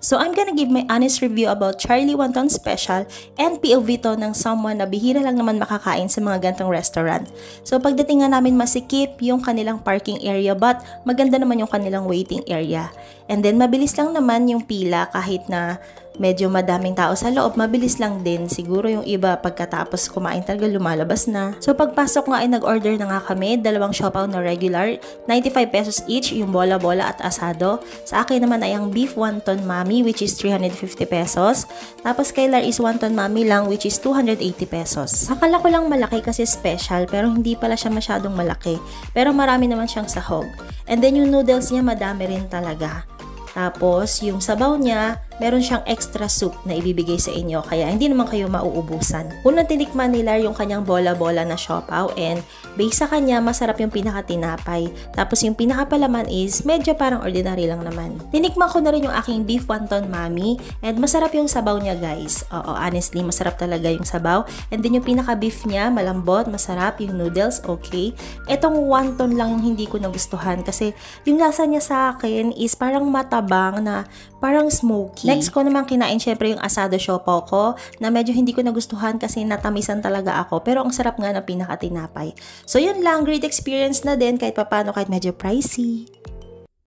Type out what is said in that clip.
So I'm gonna give my honest review about Charlie Wonton Special and POV to ng someone na bihira lang naman makakain sa mga gantong restaurant. So pagdating nga namin masikip yung kanilang parking area but maganda naman yung kanilang waiting area. And then mabilis lang naman yung pila kahit na medyo madaming tao sa loob, mabilis lang din. Siguro yung iba pagkatapos kumain talaga lumalabas na. So pagpasok nga ay nag-order na nga kami, dalawang siopaw na regular, 95 pesos each, yung bola-bola at asado. Sa akin naman ay ang beef wonton mami which is 350 pesos. Tapos kay Lar is wonton mami lang which is 280 pesos. Akala ko lang malaki kasi special pero hindi pala siya masyadong malaki. Pero marami naman siyang sahog. And then yung noodles niya madami rin talaga. Tapos, yung sabaw niya, meron siyang extra soup na ibibigay sa inyo. Kaya, hindi naman kayo mauubusan. Unang tinikman nila yung kanyang bola-bola na siopaw. And, base sa kanya, masarap yung pinaka-tinapay. Tapos, yung pinaka-palaman is, medyo parang ordinary lang naman. Tinikman ko na rin yung aking beef wonton mami. And, masarap yung sabaw niya, guys. Oo, honestly, masarap talaga yung sabaw. And then, yung pinaka-beef niya, malambot, masarap. Yung noodles, okay. Etong wonton lang yung hindi ko nagustuhan. Kasi, yung lasa niya sa akin is parang matabang na parang smoky. Next ko naman kinain syempre yung asado siopaw ko na medyo hindi ko nagustuhan kasi natamisan talaga ako. Pero ang sarap nga na pinaka-tinapay. So yun lang, great experience na din kahit papano kahit medyo pricey.